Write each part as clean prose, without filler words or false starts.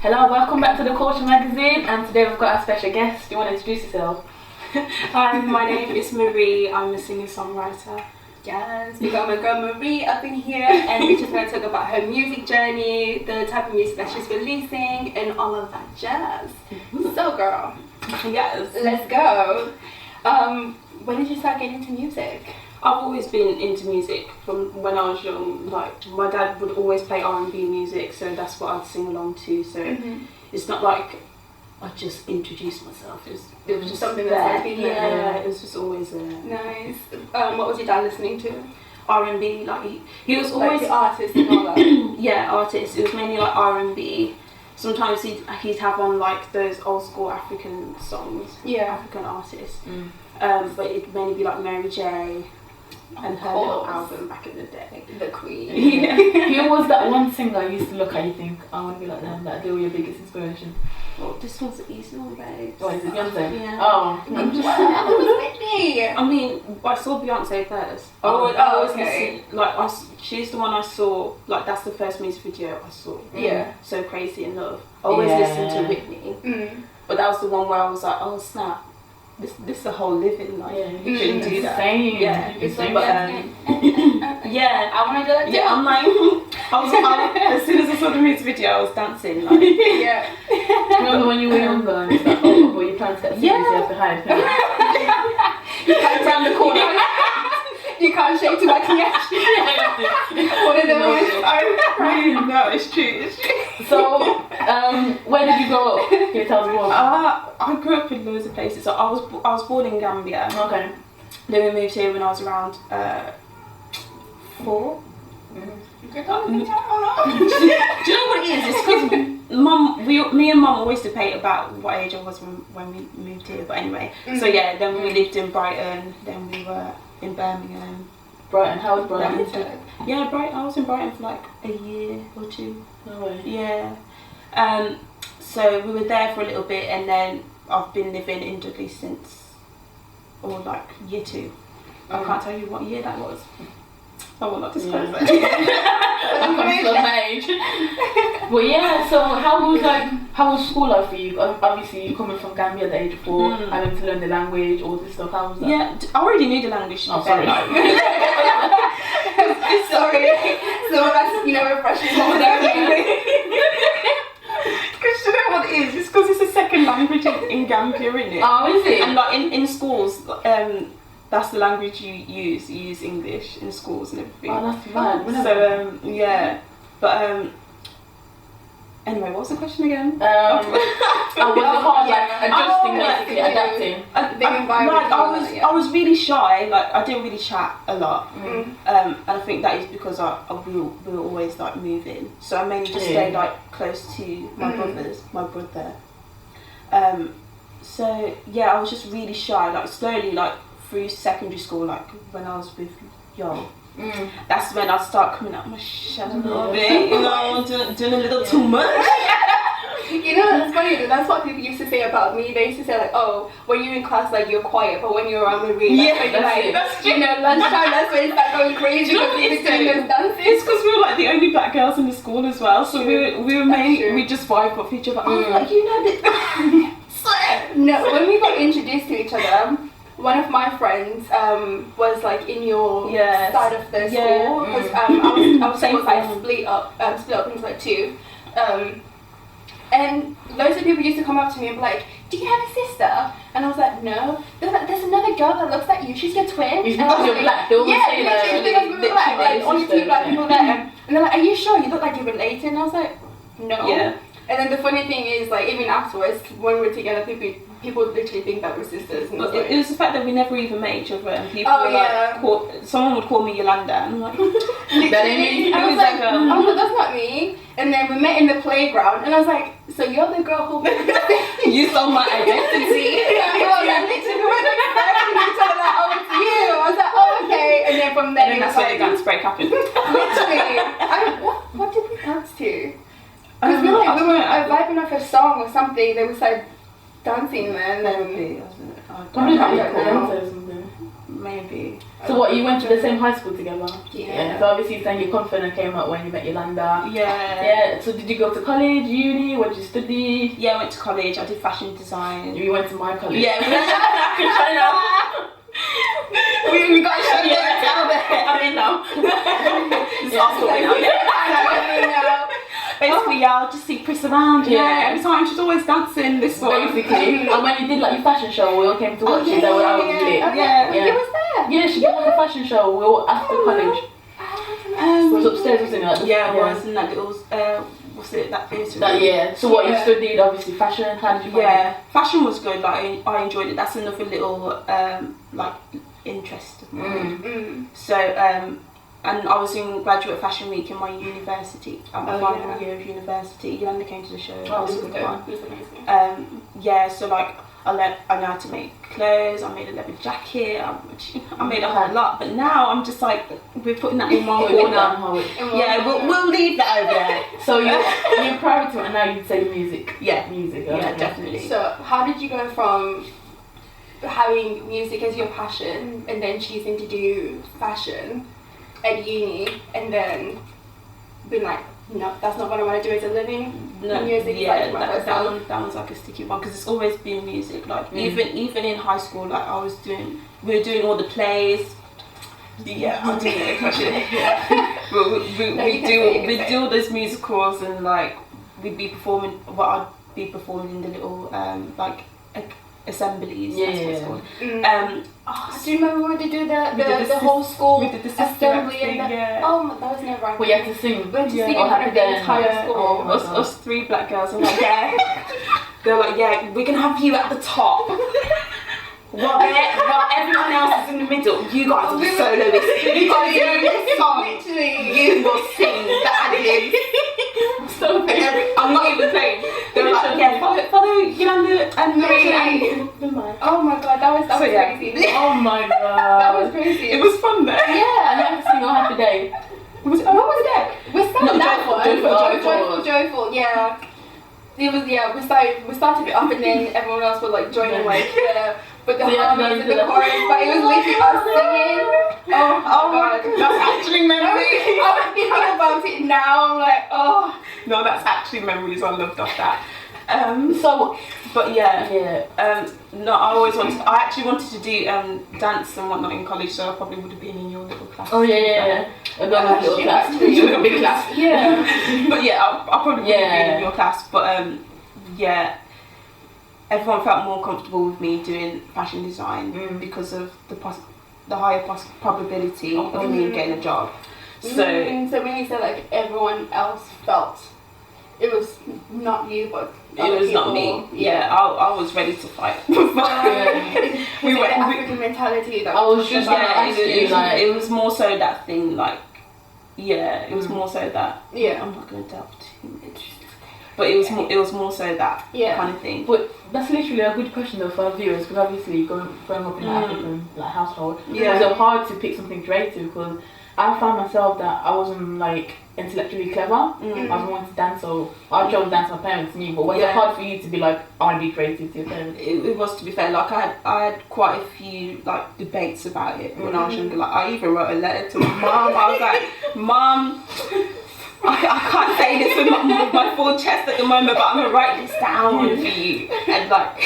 Hello, welcome back to the Culture Magazine, and today we've got our special guest. Do you want to introduce yourself? Hi, my name is Marie. I'm a singer-songwriter. Yes, we got my girl Marie up in here, and we're just going to talk about her music journey, the type of music that she's releasing, and all of that jazz. So, girl, Yes. let's go. When did you start getting into music? I've always been into music from when I was young. Like, my dad would always play R&B music, so that's what I'd sing along to. So it's not like I just introduced myself. It was just Something there. that's been there. Yeah, it was just always there. Nice. What was your dad listening to? R&B, like he was always Like the artist and all that? yeah, artists. It was mainly like R&B. Sometimes he'd have on like those old school African songs. Yeah. African artists. But it'd mainly be like Mary J. and her little album back in the day. The Queen. Yeah. Who was that one singer you used to look at you think, I want to be like them, that they were your biggest inspiration? Well, this one's the easy one, babe. Oh, is it Beyonce? Yeah. Oh. I'm just I mean, I saw Beyonce first. Okay. She's the one I saw, like that's the first music video I saw. Yeah. So Crazy in Love. I always Yeah. listened to Whitney. But that was the one where I was like, oh snap. This is a whole living, like you couldn't do that. Same. Yeah, It's like, yeah, I want to do that too. yeah. I'm like, as soon as I saw the music video, I was dancing. Like, Yeah. remember when you were younger and it's like, oh, but you plan to get Yeah. you have to hide. You can't turn the corner. You can't shake too much yet. One of them is. no, it's true. So, where did you grow up? Can you tell us more? I grew up in loads of places. So I was born in Gambia. Okay. Then we moved here when I was around 4. Do you know what it is? It's because me and mum always debate about what age I was when we moved here. But anyway, so yeah, then we lived in Brighton. Then we were in Birmingham. Brighton, how was Brighton? Yeah, Brighton. I was in Brighton for like a year or 2. No way. Yeah. So we were there for a little bit, and then I've been living in Dudley since, or like year 2. I can't tell you what year that was. I will not disclose that. Well, yeah. So how was school life for you? Obviously, you coming from Gambia at the age of 4, having to learn the language, all this stuff. How was that? Yeah, I already knew the language. Oh, sorry. Sorry. So that's, refreshing. What was that? Because you know what it is? It's because it's a second language in Gambia, isn't it? Oh, is it? And like in schools, that's the language you use. You use English in schools and everything. Oh, that's mad. So yeah, but anyway, what was the question again? Was it hard, adjusting, basically, adapting? I was really shy. Like I didn't really chat a lot, and I think that is because we were always like moving. So I mainly just stayed like close to my brother. So yeah, I was just really shy. Like slowly, like through secondary school, like when I was with Yo. That's when I start coming out my shell a little bit, doing a little too much. It's funny, that's what people used to say about me. They used to say like, oh, when you're in class, like you're quiet, but when you're around Marie, that's lunchtime, that's when you start going crazy. Do you know what it is? It's because we were like the only black girls in the school as well, so we were mainly, we just vibe off each other. Like, No, when we got introduced to each other, one of my friends was like in your side of the school, because I was split up into like 2, and loads of people used to come up to me and be like, do you have a sister? And I was like, no. They're like, there's another girl that looks like you, she's your twin. It's because you're black, they always say that. Because we were black, like only 2 black people there. And they're like, are you sure? You look like you're related. And I was like, no. Yeah. And then the funny thing is, like, even afterwards, when we're together, people literally think that we're sisters. And it was the fact that we never even met each other, and people were like, someone would call me Yolanda, and I'm like, that ain't me. I was like, that's not me. And then we met in the playground, and I was like, so you're the girl who you stole my identity. I was like, oh, okay. And then from there, and then that's where the dance break happened. Literally. What did we dance to? Because we were vibing off a song or something. They was like dancing, man. And then I don't know. maybe. So what, you went to the same high school together? Yeah. So obviously you're saying your confidence came up when you met Yolanda. Yeah. Yeah. So did you go to college, uni? What did you study? Yeah, I went to college. I did fashion design. You went to my college. Yeah, we got to show you I'm in now. It's also now. Basically, yeah, I'll just see Pris around. Yeah, every time she's always dancing this one. Basically. And when you did like your fashion show, we all came to watch it. That was Yeah. You was there? Yeah, she did like a fashion show. We all after college. It was upstairs, wasn't it? Yeah, it was in that little what's it, that theatre? Yeah. So what you studied, obviously fashion. How did you find it? Fashion was good. Like I enjoyed it. That's another little like interest of mine. So and I was in graduate fashion week in my university. At my final year of university. Yolanda came to the show. Oh, It was a good one. it was amazing. Yeah. So like I know how to make clothes. I made a leather jacket. I made a whole lot. But now I'm just like we're putting that in one corner. Yeah, we'll leave that over there. So you're private to it, and now you'd say music. Yeah, music. Yeah, definitely. So how did you go from having music as your passion and then choosing to do fashion at uni and then being like, no, that's not what I want to do as a living? No, music is like my first love. that one's like a sticky one because it's always been music. Like even in high school, like we were doing all the plays. Yeah, I do know fashion. We do all those musicals and like we'd be performing. I'd be performing in the little like assemblies. That's what it's called. Do you remember when we did the whole school assembly and that? Oh, that was never. Well, you had to sing. We had to sing in front of the entire school. Us three black girls. I'm like, yeah. They're like, yeah, we can have you at the top. While everyone else is in the middle, you guys are soloists. You guys know this song. You will sing the ad-libs. I'm not even playing. They were like, yeah, follow Yolanda and Marie and oh my god, that was crazy. Oh my god. That was crazy. It was fun though. Yeah, and you had to sing on Happy Day. What was that? We started that one. Joyful, yeah. It was, we started it up and then everyone else would like join in like but the harmonies and the chorus, but it was literally us singing. Oh my god, that's actually memories. I'm thinking about it now, I'm like, oh. No, that's actually memories. I loved off that. But no, I actually wanted to do dance and whatnot in college, so I probably would have been in your little class. Oh yeah. A little class. A big class. Yeah. But yeah, I probably would have been in your class. But everyone felt more comfortable with me doing fashion design because of the higher probability of me getting a job. So when you say like everyone else felt, it was not you, but it was not me. Yeah, I was ready to fight. We went African mentality. I was just it was more so that thing. Like, it was more so that. Yeah, I'm not going to delve too much. But it was more so that kind of thing. But that's literally a good question though for our viewers, because obviously growing up in an African household, it was so hard to pick something creative because I found myself that I wasn't like intellectually clever. I wanted to dance, so I chose dance. My parents knew, but was it hard for you to be like, I want to be creative to your parents? It was, to be fair. Like I had quite a few like debates about it when I was younger. Like I even wrote a letter to my mum. I was like, Mum, I can't say this with my full chest at the moment, but I'm gonna write this down for you. And like,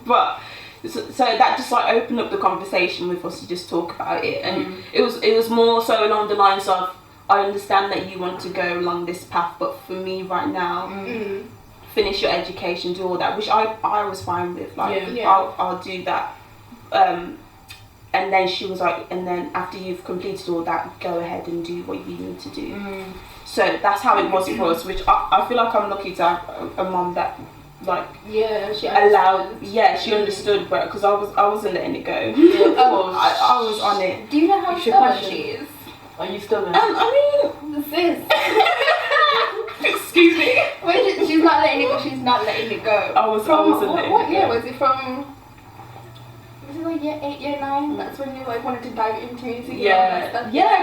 but. So that just like opened up the conversation with us to just talk about it, and it was more so along the lines of, I understand that you want to go along this path, but for me right now, finish your education, do all that, which I was fine with. Like I'll do that. And then she was like, and then after you've completed all that, go ahead and do what you need to do. So that's how it was for us, which I feel like I'm lucky to have a mum that. Like she understood, but because I wasn't letting it go. I was on it. Do you know how stubborn she is? Are you stubborn? I mean, sis. Excuse me. She's not letting it go. She's not letting it go. I wasn't letting it go. What year was it from? Was it like year 8, year 9? That's when you like wanted to dive into music. Yeah,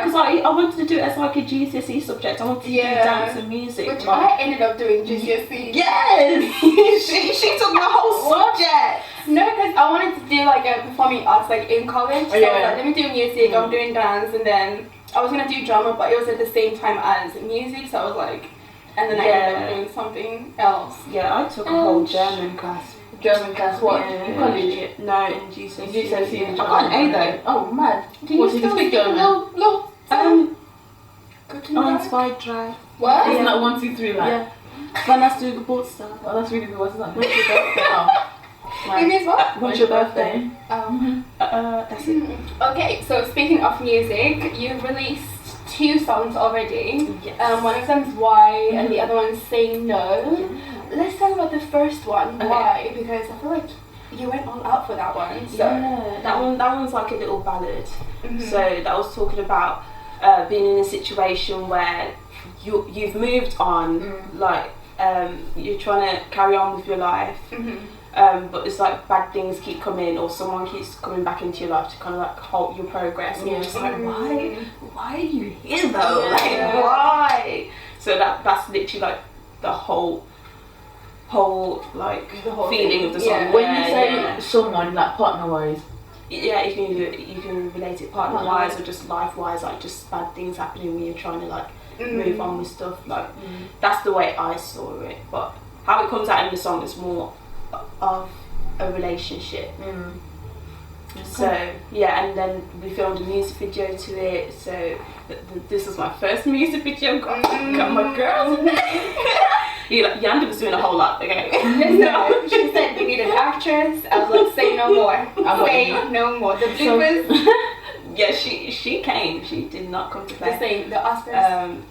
because I wanted to do it as like a GCSE subject. I wanted to do dance and music, which I ended up doing GCSE. Yes, she took the whole subject. No, because I wanted to do like a performing arts like in college. So I was like, let me do music, I'm doing dance, and then I was gonna do drama, but it was at the same time as music, so I was like, and then I ended up doing something else. Yeah, I took a whole German class. German class, what? In college? No, in GCSE. GCSE. I got an A though. Oh, mad. Can you still speak German? No. Eins, zwei, drei. What? Isn't that 1, 2, 3 like? Yeah. Wann hast du Geburtstag? Oh, that's really good. What's that? When's your birthday? Oh. It means what? When's your birthday? That's it. Okay, so speaking of music, you've released 2 songs already. Yes. One of them's Why, and the other one's Say No. Let's talk about the first one, Why, because I feel like you went all out for that one. So. Yeah, that one's like a little ballad. So that was talking about being in a situation where you've moved on, like you're trying to carry on with your life, but it's like bad things keep coming, or someone keeps coming back into your life to kind of like halt your progress, and you're just like, why are you here though? Like, why? So that's literally like the whole like the whole feeling of the song. Yeah. When you say someone, like partner wise, you can relate it partner wise or just life wise, like just bad things happening when you're trying to like move on with stuff. Like that's the way I saw it, but how it comes out in the song is more of a relationship. So and then we filmed a music video to it. So this was my first music video. Got my girls in there. Yolanda was doing a whole lot. Okay. No, she said you need an actress. I was like, say no more. Say no more. The bloopers. Yeah, she came. She did not come to play. The Oscars.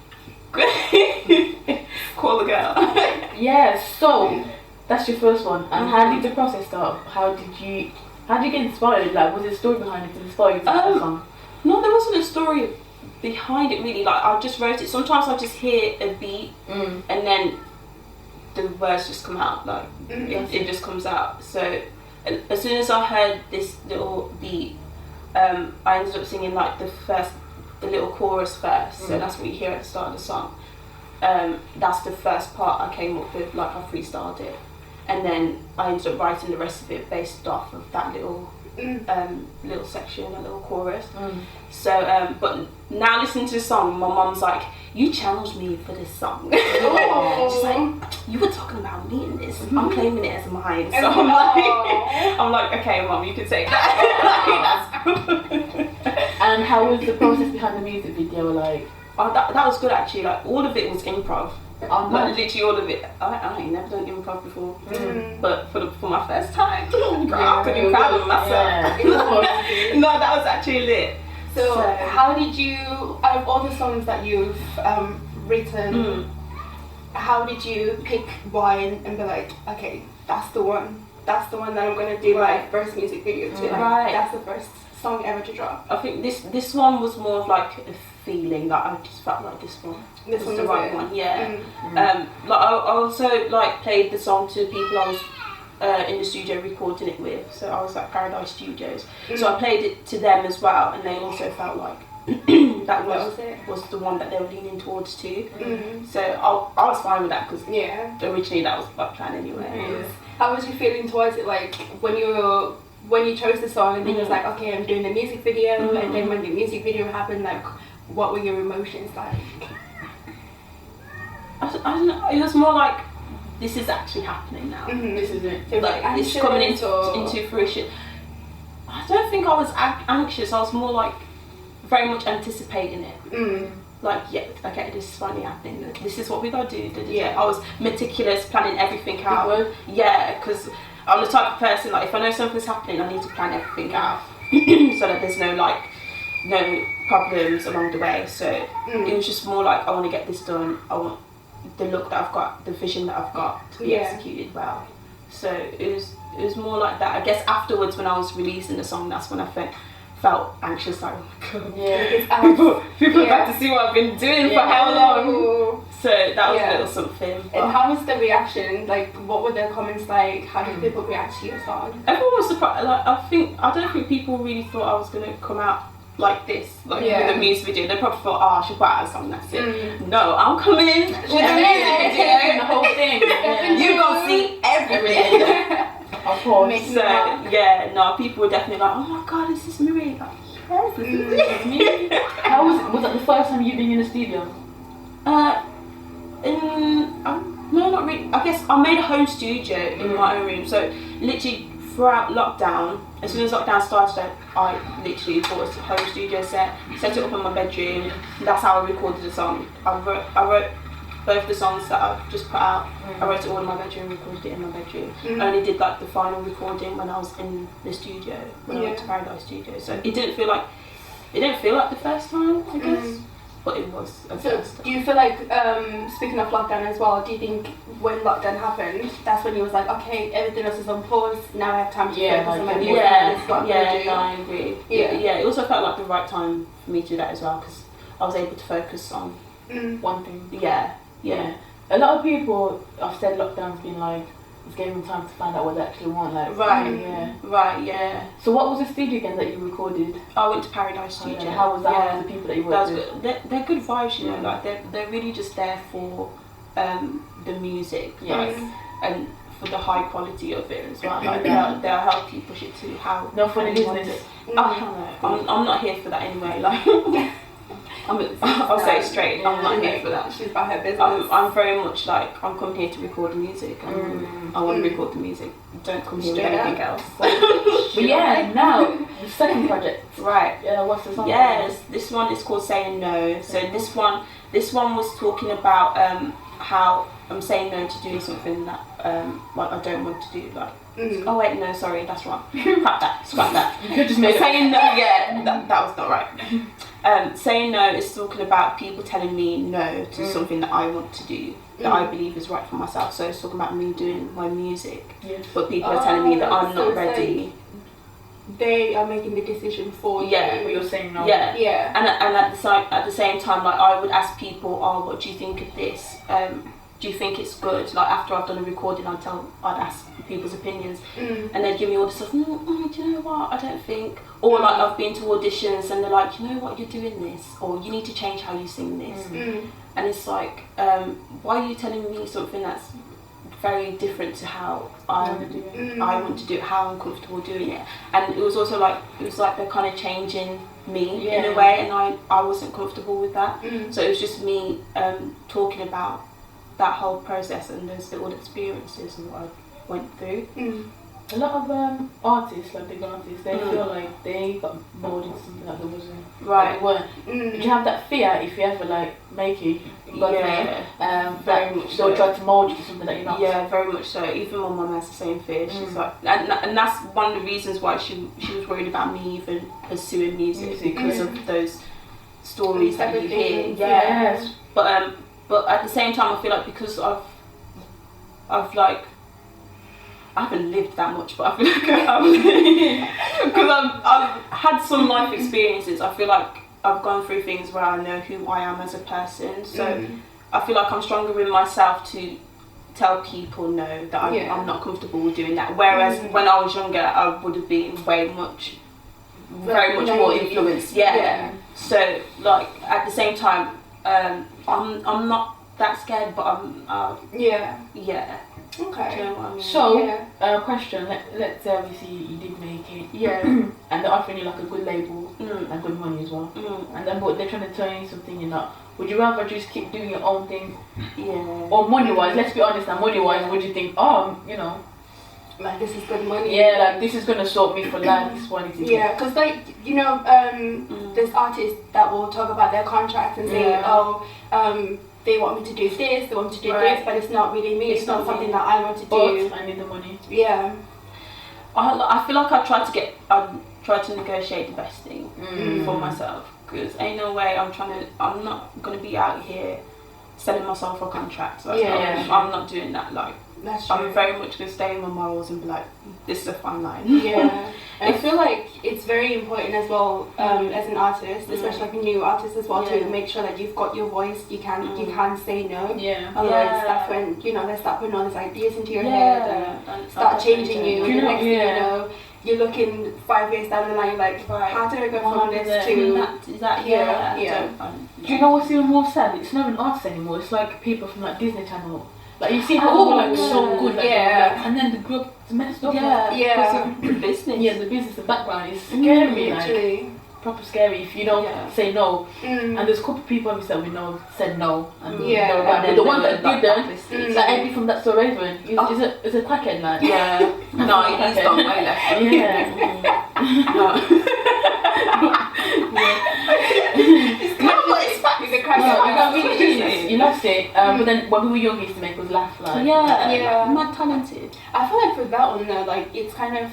Call the girl. Yeah. So that's your first one. And how did the process start? How did you get inspired? Like, was there a story behind it to inspire you to make the song? No, there wasn't a story behind it really. Like, I just wrote it. Sometimes I just hear a beat and then the words just come out. Like it just comes out. So as soon as I heard this little beat, I ended up singing like the little chorus first. So that's what you hear at the start of the song. That's the first part I came up with. Like, I freestyled it, and then I ended up writing the rest of it based off of that little section, a little chorus. So but now listening to the song, my mum's like, you challenged me for this song. She's like, you were talking about me in this. I'm claiming it as mine. So I'm like, okay, mum, you can say that. And how was the process behind the music video like? Oh, that was good actually. Like, all of it was improv. Like, literally all of it. I ain't never done improv before, but for my first time, I couldn't be proud of myself. No, that was actually lit. So how did you, out of all the songs that you've written, how did you pick one and be like, okay, that's the one that I'm gonna do my first music video to? Like, that's the first song ever to drop. I think this one was more of like a feeling. Like, I just felt like this one was the right one. Yeah. Like, I also like played the song to people I was in the studio recording it with. So I was at Paradise Studios. So I played it to them as well, and they also felt like that was the one that they were leaning towards too. So I was fine with that, because originally that was my plan anyway. How was you feeling towards it, like when you chose the song and then you was like, okay, I'm doing the music video, and then when the music video happened, like, what were your emotions like? I don't know, it was more like, this is actually happening now. This is it. So like, it's coming into fruition. I don't think I was anxious. I was more like very much anticipating it. Like, yeah, okay, this is finally happening. This is what we gotta do. I was meticulous, planning everything out. Yeah, because I'm the type of person, like, if I know something's happening, I need to plan everything out so that there's no problems along the way. So it was just more like, I want to get this done. I want the look that I've got, the vision that I've got to be executed well. So it was more like that. I guess afterwards, when I was releasing the song, that's when I felt anxious, like, oh my god, people are about to see what I've been doing for how long. So that was a little something. And how was the reaction? Like, what were their comments like? How did people react to your song? Everyone was surprised. Like, I don't think people really thought I was gonna come out like this, like with a music video. They probably thought, oh, I should put out a song, that's it. No, I'm coming with a music video, the whole thing. You gonna see everything. Of course. Making So it work. yeah, no, people were definitely like, oh my god, is this Marie? Like, yes, this is me. How was it? Was that the first time you being in the studio? No, not really. I guess I made a home studio in my own room. So literally throughout lockdown, as soon as lockdown started, I literally bought a home studio set it up in my bedroom. That's how I recorded the song. I wrote both the songs that I've just put out. I wrote it all in my bedroom, recorded it in my bedroom. I only did like the final recording when I was in the studio, when I went to Paradise Studio. So it didn't feel like the first time, I guess. But it was a first time. Do you feel like, speaking of lockdown as well, do you think when lockdown happened, that's when you was like, okay, everything else is on pause, now I have time to focus on my music, this is what I'm gonna do. No, I agree. Yeah, it also felt like the right time for me to do that as well, because I was able to focus on one thing. Yeah. A lot of people have said lockdown's been like, it's giving them time to find out what they actually want. Like, Right. So what was the studio again that you recorded? I went to Paradise Studio. How was that? How was the people that you worked with? They're good vibes, you know. Like they're really just there for the music, like, and for the high quality of it as well. Like they'll help you push it to how. No funny you want business. it. I don't know. I'm not here for that anyway. Like. I'll say it straight, I'm not here for that. She's about her business. I'm very much like, I'm come here to record the music, and I want to record the music. Don't come here with anything else. But yeah, now the second project. Right. What's the song? Yes, this one is called Saying No. So this one was talking about how I'm saying no to doing something that like I don't want to do. Like, oh wait, no, sorry, that's wrong. Scrap that. You could just make saying no. Yeah, that was not right. Saying no is talking about people telling me no to something that I want to do, that I believe is right for myself. So it's talking about me doing my music, but people are telling me that I'm not ready. They are making the decision for you. Yeah, but you're saying no. Yeah. And at the same time, like I would ask people, oh, what do you think of this? Do you think it's good? Like after I've done a recording, I'd ask people's opinions, and they'd give me all the stuff. Do you know what? I don't think. Or like I've been to auditions, and they're like, you know what? You're doing this, or you need to change how you sing this. And it's like, why are you telling me something that's very different to how I want to do it, how I'm comfortable doing it? And it was also like they're kind of changing me in a way, and I wasn't comfortable with that. So it was just me talking about that whole process and those little experiences and what I went through. A lot of artists, like big artists, they feel like they got molded into something that they wasn't. Right. They weren't. Did you have that fear if you ever like make it? Very much they'll so. try to mold you to something that you're not. Yeah, very much so. Even my mum has the same fear. She's like, and that's one of the reasons why she was worried about me even pursuing music because of those stories that you hear. Yes. But at the same time, I feel like because I've like. I haven't lived that much, but I feel like because I've had some life experiences. I feel like I've gone through things where I know who I am as a person. So I feel like I'm stronger in myself to tell people no, that I'm not comfortable with doing that. Whereas when I was younger, I would have been very much more influenced. Yeah. So like at the same time, I'm not that scared, but I'm yeah. Okay. Do you know what I mean? So, question. Let's say obviously you did make it. Yeah. And they're offering you like a good label and good money as well. And then but they're trying to turn you something you're not. Would you rather just keep doing your own thing? Yeah. Or money-wise, let's be honest now, money-wise, would you think, you know, like this is good money? Yeah, like this is gonna sort me for life, this one is yeah, because like, you know, there's artists that will talk about their contracts and say, they want me to do this, they want me to do this, but it's not really me, it's not something that I want to do. I need the money. Yeah. I feel like I try to negotiate the best thing for myself, because ain't no way I'm not gonna be out here selling myself for contracts. Like, I'm not doing that. Like, that's true. I'm very much gonna stay in my morals and be like, this is a fine line. Yeah. And I feel like it's very important as well, as an artist, especially like a new artist as well, to make sure that you've got your voice. You can say no. Yeah. Otherwise, that's when they start putting all these ideas into your head and start changing you. And the next thing you know, you're looking 5 years down the line, like, how did I go from this to that? Yeah. Do you know what's even more sad? It's not even artists anymore. It's like people from like Disney Channel. Like you see how they were like so good, like, and then the group messed up. The business. Yeah, the business, the background is scary. Actually. Proper scary if you don't say no. And there's a couple of people obviously that we know said no, and but the one that didn't, like Eddie from That's So Raven, is a crackhead, man. Yeah. No, he's gone way left. You lost it. But then when we were young, he used to make us laugh. Like, mad talented. I feel like for that one though, like it's kind of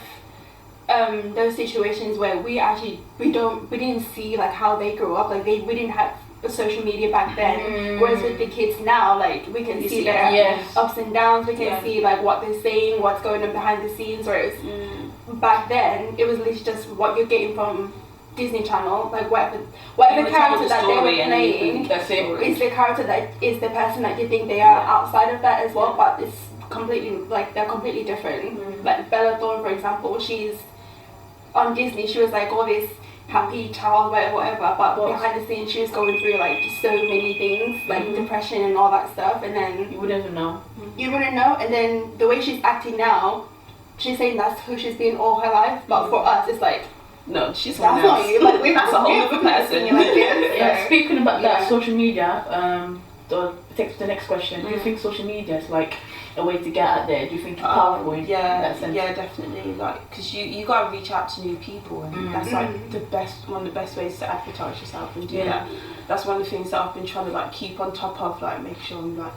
those situations where we didn't see like how they grew up, like we didn't have social media back then, whereas with the kids now, like we can see their ups and downs, we can see like what they're saying, what's going on behind the scenes, whereas back then it was literally just what you're getting from Disney Channel, like whatever character that they were playing is the character that is the person that you think they are outside of that as well, but it's completely, like they're completely different. Like Bella Thorne, for example, she's on Disney, she was like all this happy child, whatever, but behind the scenes she was going through like so many things, like depression and all that stuff, and then you wouldn't know. And then the way she's acting now, she's saying that's who she's been all her life, but for us it's like, no, she's that's not you, like that's a whole other person. Like, speaking about that, social media, takes the next question. Do you think social media is like a way to get out there? Do you think it's powerful in that sense? Yeah, definitely. Like, because you got to reach out to new people, and that's like one of the best ways to advertise yourself and do that. That's one of the things that I've been trying to like keep on top of, like make sure I'm like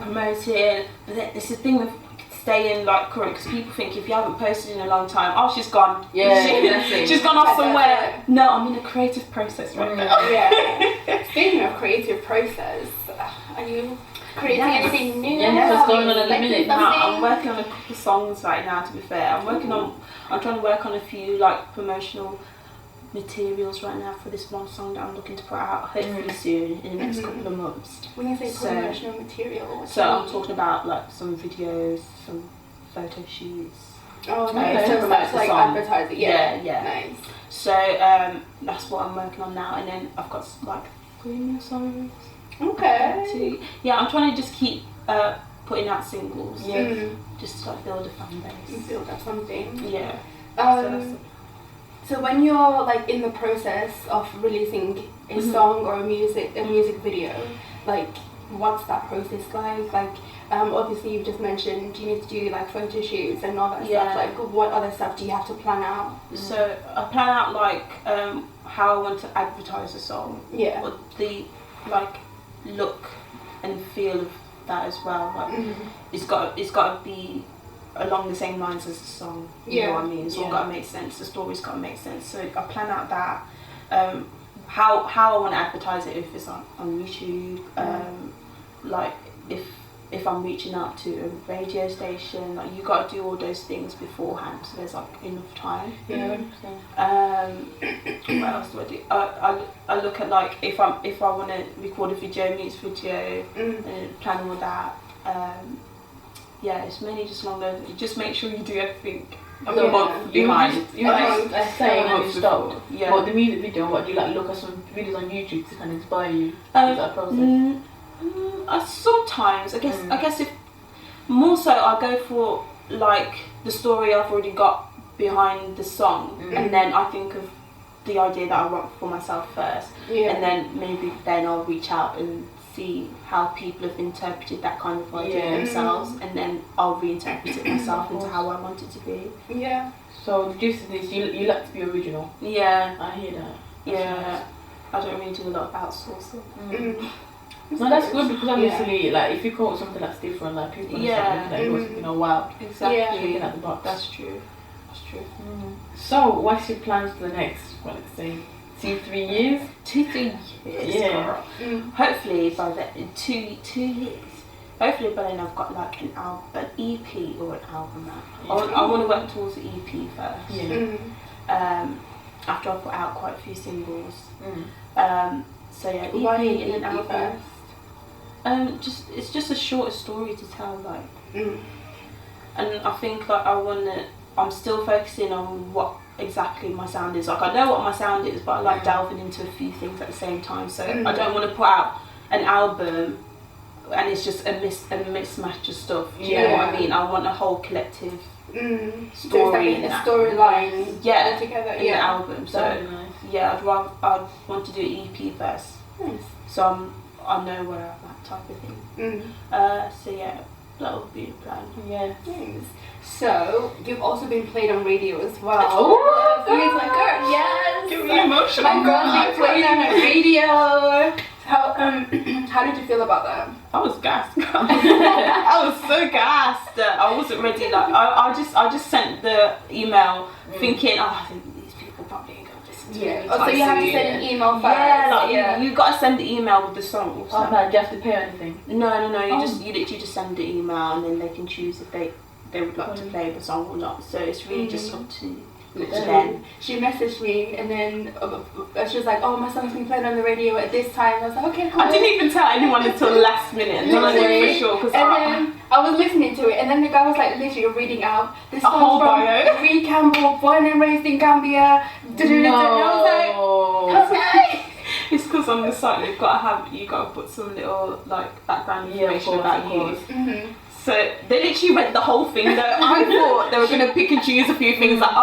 promoting. But it's the thing with staying like current, because people think if you haven't posted in a long time, oh, she's gone. She's gone off somewhere. No, I'm in a creative process right now. Speaking of creative process, are you creating anything new? What's going on at the minute? I'm working on a couple of songs right now, to be fair. I'm trying to work on a few like promotional materials right now for this one song that I'm looking to put out hopefully soon, in the next couple of months. When you say promotional material, so I'm talking about like some videos, some photo shoots. Oh, okay. So that's like advertising. Yeah. Nice. So that's what I'm working on now, and then I've got like 3 more songs. Okay. I'm trying to just keep putting out singles. Just to like build a fan base. Build up something. Yeah. So when you're like in the process of releasing a song or a music video, like what's that process like? Like obviously you've just mentioned you need to do like photo shoots and all that stuff. Like what other stuff do you have to plan out? So I plan out like how I want to advertise the song. Or the like look and feel of that as well. Like it's got to be along the same lines as the song. You know what I mean? It's all got to make sense. The story's got to make sense. So I plan out that how I want to advertise it, if it's on YouTube, like if I'm reaching out to a radio station, like you got to do all those things beforehand, so there's like enough time. What else do I do? I look at like if I want to record a video, music video, and plan all that. It's mainly just along those. Just make sure you do everything a month behind. You like saying when you stop. Well, the music video, what do you like look at some videos on YouTube to kind of inspire you? Is that a process? Sometimes I guess if more so I go for like the story I've already got behind the song, and then I think of the idea that I want for myself first, and then maybe then I'll reach out and see how people have interpreted that kind of idea themselves, and then I'll reinterpret it myself into how I want it to be. So the gist of this, you like to be original. I hear that. That's I don't really do a lot of outsourcing. No, that's good, because obviously, like, if you come up with something that's different, like, people start looking like, wow. Exactly. Looking at the box. That's true. So, what's your plans for the next, let's say, 2-3 years? 2-3 years, hopefully by then, 2 years. Hopefully by then I've got like an EP or an album out. I want to work towards the EP first. After I've put out quite a few singles. EP and an album first. It's just a shorter story to tell, like, and I think like I'm still focusing on what exactly my sound is. Like I know what my sound is, but I like delving into a few things at the same time. So I don't want to put out an album and it's just a mismatch of stuff. Do you know what I mean? I want a whole collective story, so a storyline together in the album. So nice. I'd want to do EP first. Nice. So I know where I'm at, type of thing. So yeah, that would be the plan. Yeah. Nice. So you've also been played on radio as well. Oh, Please, my girl, yes. Get me emotional. My girl being played on the radio. How did you feel about that? I was gassed. I was so gassed. I wasn't ready. Like I just sent the email thinking, I think these people probably ain't gonna listen to me. So you have to send an email first. You gotta send the email with the song. Oh man, do you have to pay or anything? No. You literally just send the email and then they can choose if they would like to play the song or not. So it's really just up to them. She messaged me and then she was like, oh, my song's been played on the radio at this time. I was like, okay, cool. I didn't even tell anyone until last minute. Until I knew for sure. Then I was listening to it and then the guy was like literally reading out this song whole from bio. Reed Campbell, born and raised in Gambia. And I was like, okay. It's because on the site you gotta put some little like background information about you. So they literally read the whole thing. Though I thought they were gonna pick and choose a few things like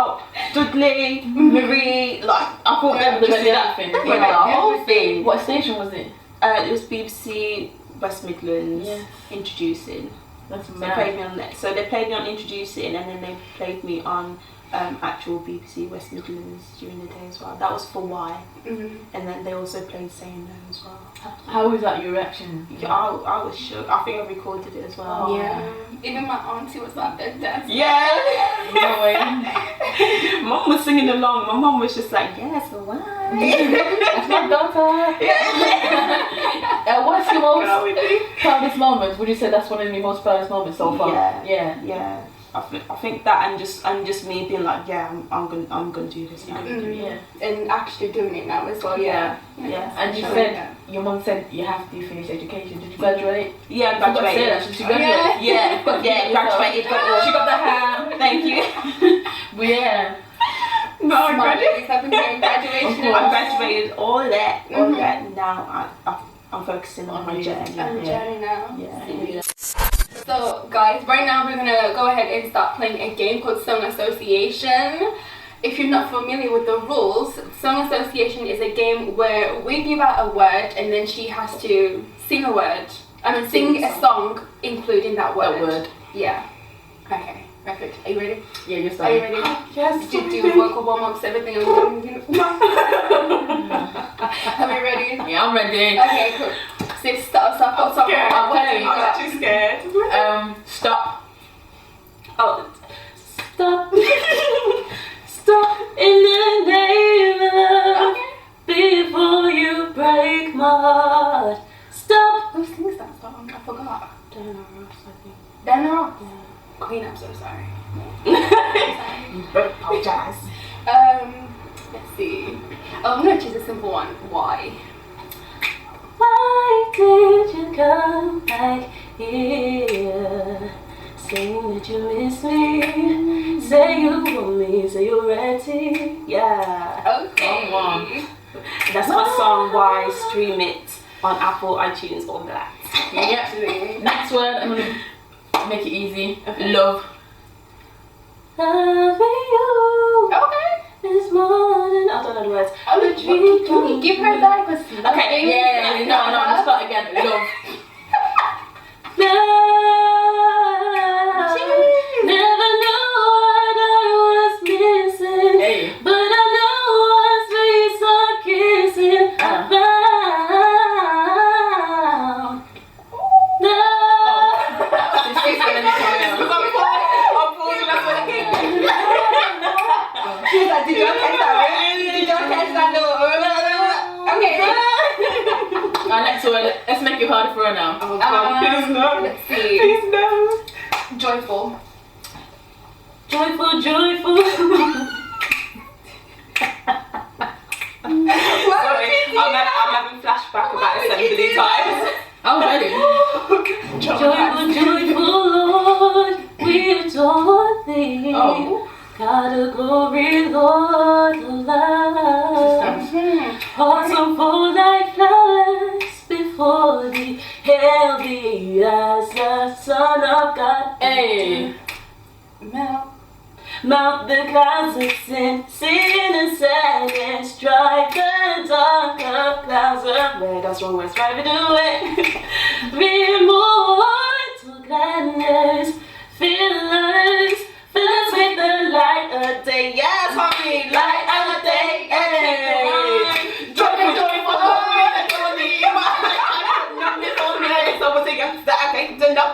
Dudley, Marie. Like I thought they would just do that thing. They read the whole thing. What station was it? It was BBC West Midlands introducing. That's So they played me on that. So they played me on introducing, and then they played me on actual BBC West Midlands during the day as well. That was for Why. And then they also played Saying No as well. How was that your reaction? Yeah, I was shook. I think I recorded it as well. Even my auntie was like that dancing. Yeah. No way. Mum was singing along. My mum was just like, yes, why? That's my daughter. What's your most proudest moment? Would you say that's one of your most proudest moments so far? Yeah. I think that and just me being like, I'm gonna do this now. And actually doing it now as well. Yeah. And you said your mum said you have to finish education. Did you graduate? Yeah, I graduated. She graduated. Yeah, graduated. She got the hand. Thank you. No, I graduated. I graduated all that. Now I'm focusing on my journey. On the journey now. Yeah. So guys, right now we're gonna go ahead and start playing a game called Song Association. If you're not familiar with the rules, Song Association is a game where we give out a word and then she has to sing a word. Sing a song including that word. Yeah. Okay. Perfect. Are you ready? Yeah, you're Are starting. you ready? Yes. Did you do vocal warm-ups, everything? Are we ready? Yeah, I'm ready. Okay, cool. So stop. I'm too scared. Stop. Oh, stop. Stop in the name of love before you break my heart. Stop. Who sings that song? I forgot. Diana Ross, I think. Diana Ross? Yeah. Queen, I'm so sorry. You apologize. Let's see. I'm gonna choose a simple one. Why? Why did you come back here? Saying that you miss me. Say you want me. Say you're ready. Yeah. Okay. Come on. That's my song. Why? Stream it on Apple, iTunes, all that. Yeah. Next word, I'm gonna make it easy. Okay. Love. Loving you. Okay. Is more than I don't know the words. Can you give her that? Okay. Yeah. No. Let's start again. Love. Never knew what I was missing, but I know once we start kissing, I found She's like, did y'all catch that? Did y'all catch that? Okay. Next word. Let's make it harder for her now. please no. Let's see. Please no. Joyful. Joyful. Sorry, I'm having flashback about assembly times. I'm ready. Joyful, Lord, we adore thee. Oh. God of glory, Lord of love. Hearts unfold like flowers before thee. Hail thee, Hey. Mount the clouds of sin and sadness, drive the dark of clouds of red. That's wrong words, drive it away. Bring more to gladness, fill us with the light of day. Yes, homie, light of day. Hey. Joyful,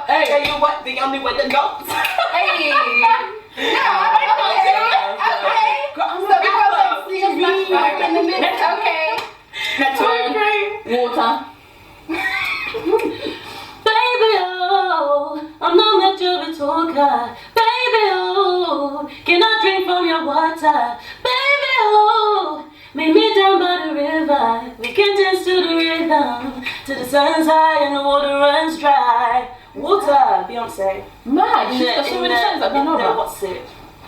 hey, you what? The only way to know. Hey. Okay. So because like in the minute. Okay. Next word. Water. Baby, oh, I'm not much of a talker. Baby, oh, can I drink from your water? Baby, oh, meet me down by the river. We can dance to the rhythm, till the sun's high and the water runs dry. Water, Beyonce. Mad. She's got so many songs. I don't know that. What's it?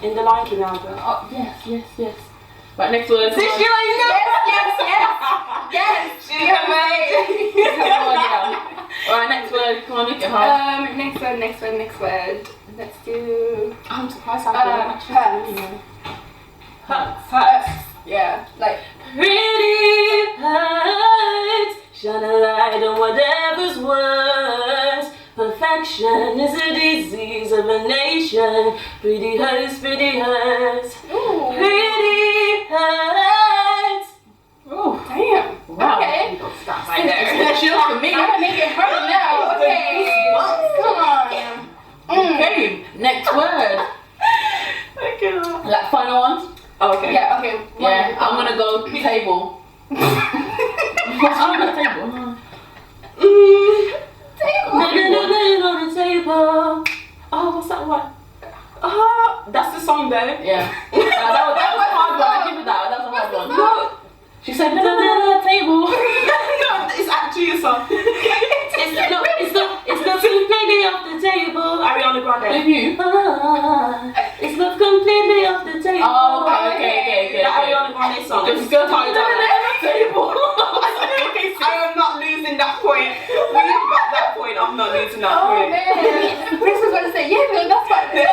In the Lion King album. Oh, yes. Right, next word. Yes. She's amazing. Alright, next word. Come on, make it hard. Next word. Let's do. I'm surprised Hurts. Yeah, like pretty hurts, shine a light on whatever's worse. Perfection is a disease of a nation. Pretty hurts, pretty hurts. ooh. Pretty hurts. Oh, Damn. wow. Okay. Stop right there. Chill for me. I'm gonna make it hurt now. Okay. Come on. Okay, next word. Okay. Like final ones? Okay. Yeah. Okay. Yeah, I'm gonna go table. What's on the table? Laying on the table. Oh, what's that one? Oh, that's the song though. Yeah. That was a hard one. I give it that. That was a hard one. No. She said, no, table. No, it's actually a song. It's not completely off the table. Ariana Grande. With you? It's not completely off the table. Oh, okay. The Ariana Grande song. Just go tie down the table. I am not losing that point. When you've got that point, I'm not losing that Oh point. man. Chris was gonna say yeah, but that's fine. Yeah,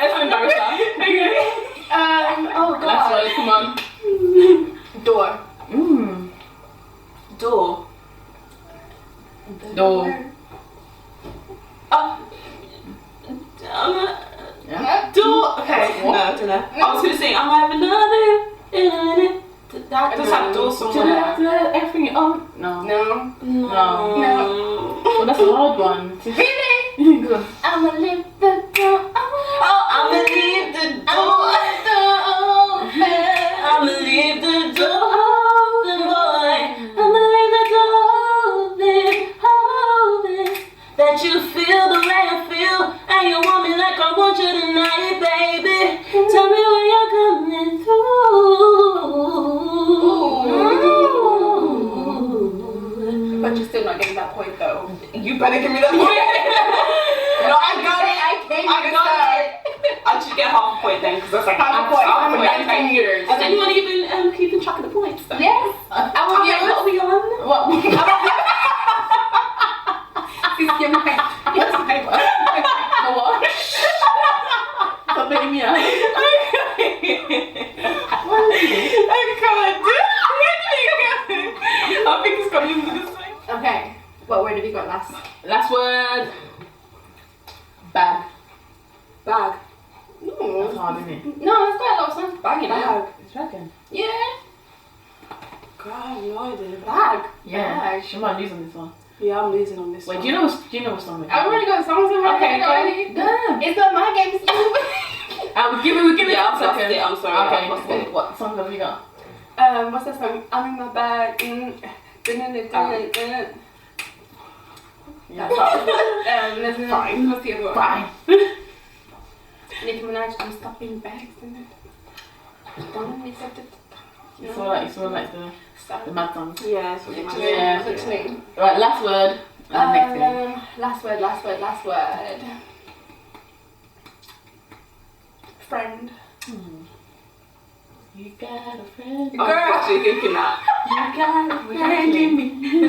Let's embarrass her. Oh god. Last word, come on. Door. Door. Door. Yeah. Door. Okay. No, I don't know. I was gonna say I might have another in it. That does have door Do you somewhere. have to let everything on? No. No. Well, that's a hard one. Really? Go on. I'ma leave the door. Oh, I'ma leave the door. I'ma leave the door open, boy. I'ma leave the door open. That you feel the way I feel, and you want me like I want you tonight, baby. Tell me when you're coming through. But you're still not getting that point though. You better give me that point. No, I got it. I got it. I should get half a point then, because that's like Half a point. Has anyone even keeping track of the points? Though? Yes. What are we on? What? Give me my paper. For what? Stop beating me up. I can't do it. I think it's got to be the same. Okay. What word have you got last? Last word. Bag. Bag. That's No. hard, isn't it? No, it's quite a lot of songs. Bag, you know. It's reckon. Yeah. God, I have no idea. Bag. Yeah. Bag. She might lose on this one. Yeah, I'm losing on this Wait, one. do you know what song it is? I've already got songs in my Okay, head already. Damn. It's not my game, it's you. We'll give it Yeah, a I've lost second. it. I'm sorry. Okay, I've lost it. what song have you got? What's that song? I'm in my bag. That's all. There's no. Fine. What's the other one? Fine. Nicki Minaj, I'm stopping bags. It's all like the mad songs. Yeah, it's really Yeah, nice. literally. Right, last word. And next game. Last word. Friend. You got a friend. I'm actually thinking that. You got a friend in me. You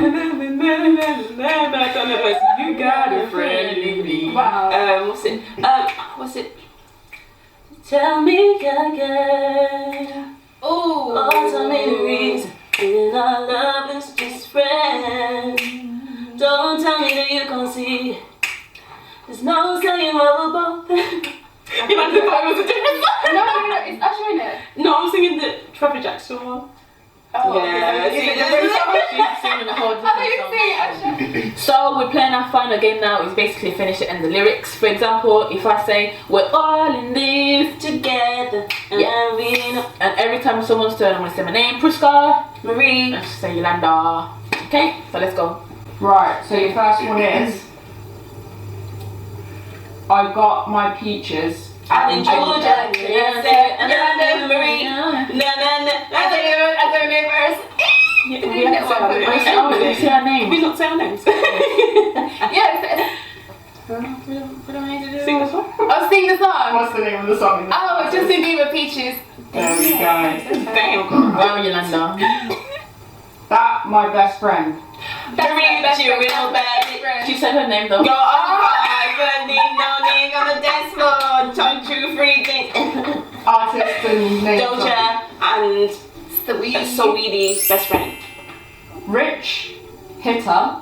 got a friend in me. Wow. What's it? What's it? Tell me again. Oh, Tell me the reason. And our love is just friends. Don't tell me that you can't see. There's no saying what we're both. You like the vibe was a different song? no, it's Usher in it. No, I'm singing the Trevor Jackson one. Oh, Yeah, okay. She's singing a whole different song. So we're playing our final game now. Is basically finish it and the lyrics. For example, if I say we're all in this together, and every time someone's turn, I'm gonna say my name, Prisca, Marie, and say Yolanda. Okay, so let's go. Right, so your first one is I got my peaches I'm in Georgia. And Marie. I don't know first. We have to say our names. Oh, you say our names. We not say our names. Yes. What do I need to do? Sing the song? Oh, sing the song. What's the name of the song? Oh, Justin Bieber, Peaches. There we go. Damn. Well, Yolanda. That my best friend. That's you real bad. She said her name though. Go on, no need on the dance floor. Don't you freaking. Artist and name. Doja and Saweetie. Saweetie's best friend. Rich hitter,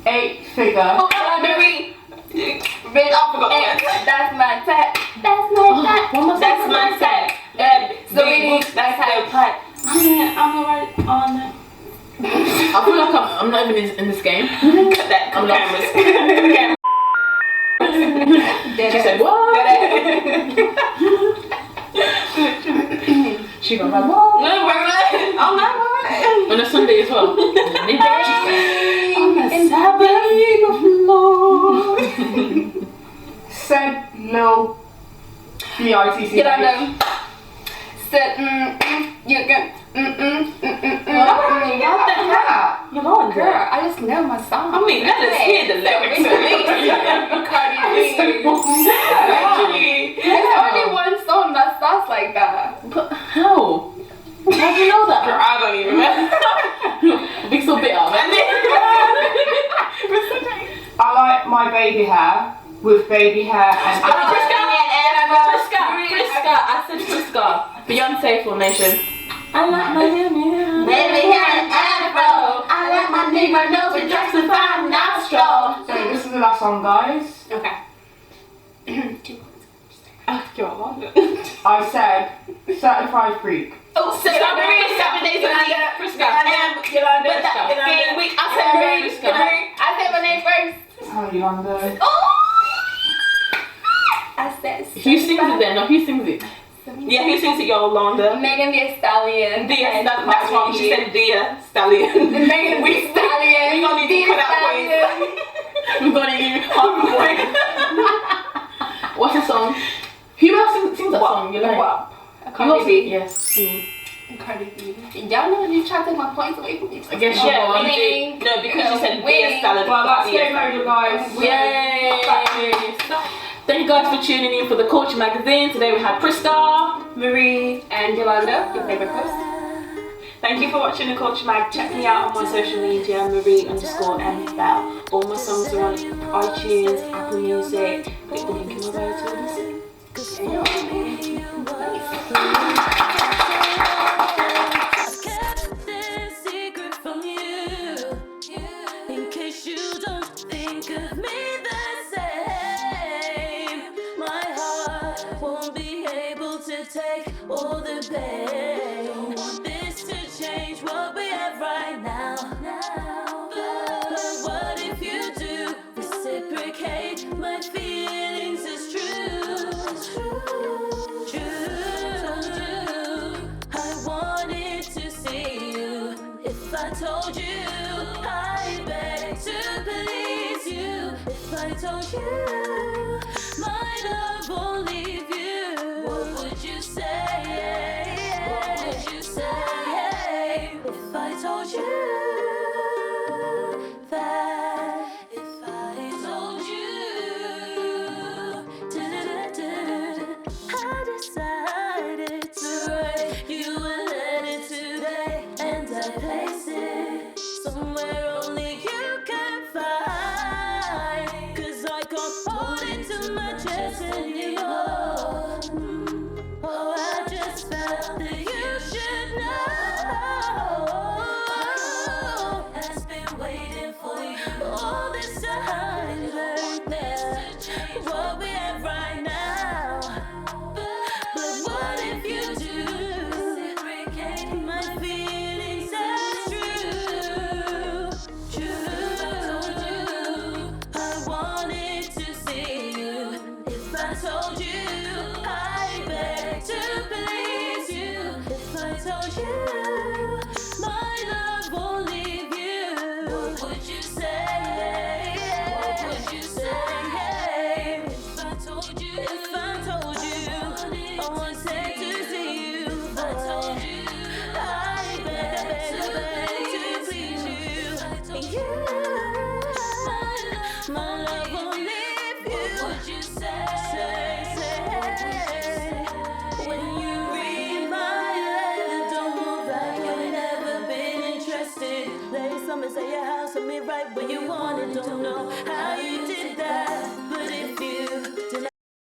8-figure. Oh, Marie. Rich, I forgot that. that's my type. That's my type. What was That's my type. Saweetie, that's her type. I'm alright on that. I feel like I'm not even in this game. Cut that. I'm lost. Cameras. She said what? She got my what? I'm not. On a Sunday as well. On the Sabbath Lord. Said Lil B-I-T-C-H. Get on them. Said, you can, Yolanda. Girl, I just know my song. I mean, let us hear the lyrics at least. Cardi B. There's only one song that starts like that. But how? How do you know that? Girl, I don't even remember. Big so bitter. I like my baby hair with baby hair and Prisca. I said Prisca. Beyoncé Formation. I like my Baby hair and afro. I like my name, my nose with Jackson 5 nostril. So this is the last song, guys. Okay. Yolanda. I said certified freak. Oh, so Marie, 7 days a week. Prisca. Yolanda. Game week. I said Marie. I said my name first. Oh, Yolanda. Oh. I said. Who sings it then? No, who sings it? Yeah, who sings it? Yolanda. Megan Thee Stallion. That's wrong. She said Dia Stallion. Megan Thee Stallion. We gonna need to cut out points. We're gonna give you half a point. What's the song? Who else sings that song? You like? Wow. Cardi B. Yes. Cardi B. Y'all know you try to take my points away from me. I guess you Yeah, won. winning. No, because you said Dia Winning. Stallion. Well, that's game over, guys. Yay! Thank you guys for tuning in for the Culture Magazine. Today we had Prisca, Marie. And Yolanda, your favorite host. Thank you for watching the Culture Mag. Check me out on my social media, Marie_M_Bell. All my songs are on iTunes, Apple Music. Click the link in my bio to listen. Take all the pain. Want this to change what we have right now. But what if you do reciprocate my feelings? It's true. I wanted to see you. If I told you, I beg to please you. If I told you, my love won't leave you. What would you say? What would you say if I told you that? If I told you, I decided to write you a letter today, and I place it somewhere only you can find. 'Cause I can't hold it. my chest anymore.